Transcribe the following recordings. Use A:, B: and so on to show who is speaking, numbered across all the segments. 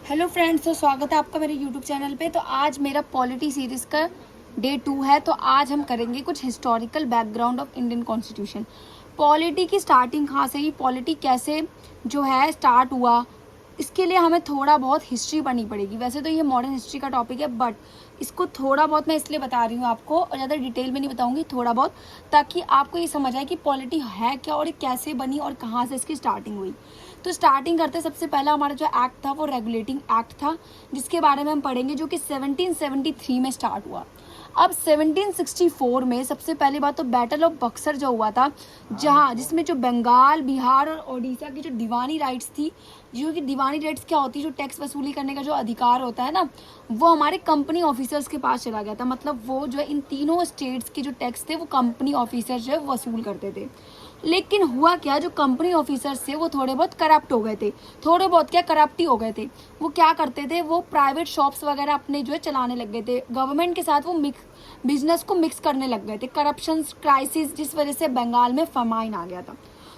A: Hello friends, तो स्वागत है आपका मेरे यूट्यूब चैनल पे। तो आज मेरा पॉलिटी सीरीज़ का डे 2 है। तो आज हम करेंगे कुछ historical background of Indian constitution. Polity की स्टार्टिंग कहाँ से हुई, पॉलिटी कैसे जो है स्टार्ट हुआ, इसके लिए हमें थोड़ा बहुत हिस्ट्री पढ़नी पड़ेगी। वैसे तो ये मॉडर्न हिस्ट्री का टॉपिक है, बट इसको थोड़ा बहुत मैं इसलिए बता रही हूँ आपको, और ज़्यादा डिटेल में नहीं बताऊँगी, थोड़ा बहुत, ताकि आपको ये समझ आए कि पॉलिटी है क्या और ये कैसे बनी और कहाँ से इसकी स्टार्टिंग हुई। तो स्टार्टिंग करते सबसे पहला हमारा जो एक्ट था वो रेगुलेटिंग एक्ट था, जिसके बारे में हम पढ़ेंगे, जो कि 1773 में स्टार्ट हुआ। अब 1764 में सबसे पहली बात तो बैटल ऑफ बक्सर जो हुआ था, जहाँ जिसमें जो बंगाल, बिहार और उड़ीसा की जो दीवानी राइट्स थी, जो कि दीवानी राइट्स क्या होती है, जो टैक्स वसूली करने का जो अधिकार होता है ना, वो हमारे कंपनी ऑफिसर्स के पास चला गया था। मतलब वो जो है इन तीनों स्टेट्स के जो टैक्स थे वो कंपनी ऑफिसर्स जो है वसूल करते थे। लेकिन हुआ क्या, जो कंपनी ऑफिसर्स थे वो थोड़े बहुत करप्ट हो गए थे। थोड़े बहुत क्या, करप्ट ही हो गए थे। वो क्या करते थे, वो प्राइवेट शॉप्स वगैरह अपने जो है चलाने लग गए थे। गवर्नमेंट के साथ वो बिजनेस को मिक्स करने लग गए थे। करप्शन क्राइसिस, जिस वजह से बंगाल में फमाइन आ गया था।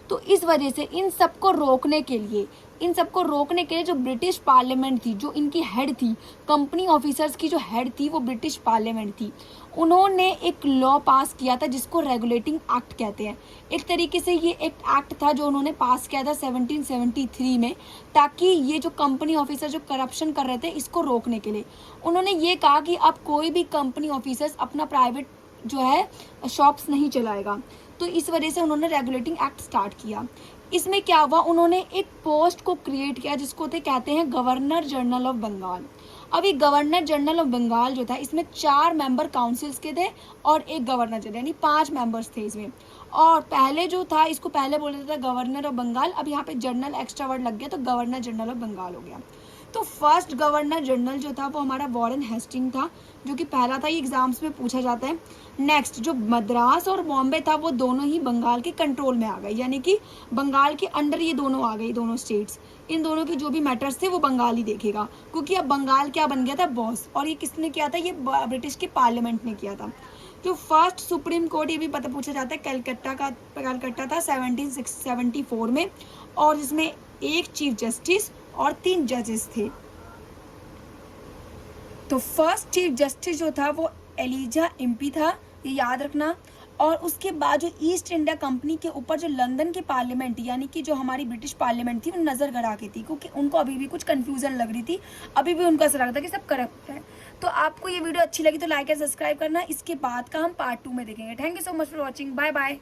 A: तो इस वजह से इन सबको रोकने के लिए जो ब्रिटिश पार्लियामेंट थी, जो इनकी हेड थी, कंपनी ऑफिसर्स की जो हेड थी वो ब्रिटिश पार्लियामेंट थी, उन्होंने एक लॉ पास किया था जिसको रेगुलेटिंग एक्ट कहते हैं। एक तरीके से ये एक एक्ट था जो उन्होंने पास किया था 1773 में, ताकि ये जो कंपनी ऑफिसर जो करप्शन कर रहे थे इसको रोकने के लिए। उन्होंने ये कहा कि अब कोई भी कंपनी ऑफिसर्स अपना प्राइवेट जो है शॉप्स नहीं चलाएगा। तो इस वजह से उन्होंने रेगुलेटिंग एक्ट स्टार्ट किया। इसमें क्या हुआ, उन्होंने एक पोस्ट को क्रिएट किया जिसको कहते हैं गवर्नर जनरल ऑफ बंगाल। अब ये गवर्नर जनरल ऑफ बंगाल जो था, इसमें 4 मेंबर काउंसिल्स के थे और एक गवर्नर जनरल, यानी 5 मेंबर्स थे इसमें। और पहले जो था, इसको पहले बोलता था गवर्नर ऑफ बंगाल, अब यहाँ पे जनरल एक्स्ट्रा वर्ड लग गया तो गवर्नर जनरल ऑफ बंगाल हो गया। तो फर्स्ट गवर्नर जनरल जो था वो हमारा वॉरेन हेस्टिंग था, जो कि पहला था, ये एग्जाम्स में पूछा जाता है। नेक्स्ट जो मद्रास और बॉम्बे था वो दोनों ही बंगाल के कंट्रोल में आ गए, यानी कि बंगाल के अंडर ये दोनों आ गए, दोनों स्टेट्स। इन दोनों के जो भी मैटर्स थे वो बंगाल ही देखेगा, क्योंकि अब बंगाल क्या बन गया था, बॉस। और ये किसने किया था, ये ब्रिटिश की पार्लियामेंट ने किया था। जो फर्स्ट सुप्रीम कोर्ट, ये भी पता पूछा जाता है, कलकत्ता था 1774 में, और जिसमें एक चीफ जस्टिस और 3 जजेस थे। तो फर्स्ट चीफ जस्टिस जो था वो एलिजा इम्पी था, ये याद रखना। और उसके बाद जो ईस्ट इंडिया कंपनी के ऊपर जो लंदन की पार्लियामेंट, यानी कि जो हमारी ब्रिटिश पार्लियामेंट थी, वो नजर गड़ा के थी, क्योंकि उनको अभी भी कुछ कंफ्यूजन लग रही थी, अभी भी उनको ऐसा लगता था कि सब करप्ट है। तो आपको ये वीडियो अच्छी लगी तो लाइक एंड सब्सक्राइब करना। इसके बाद का हम पार्ट 2 में देखेंगे। Thank you so much for watching, bye bye.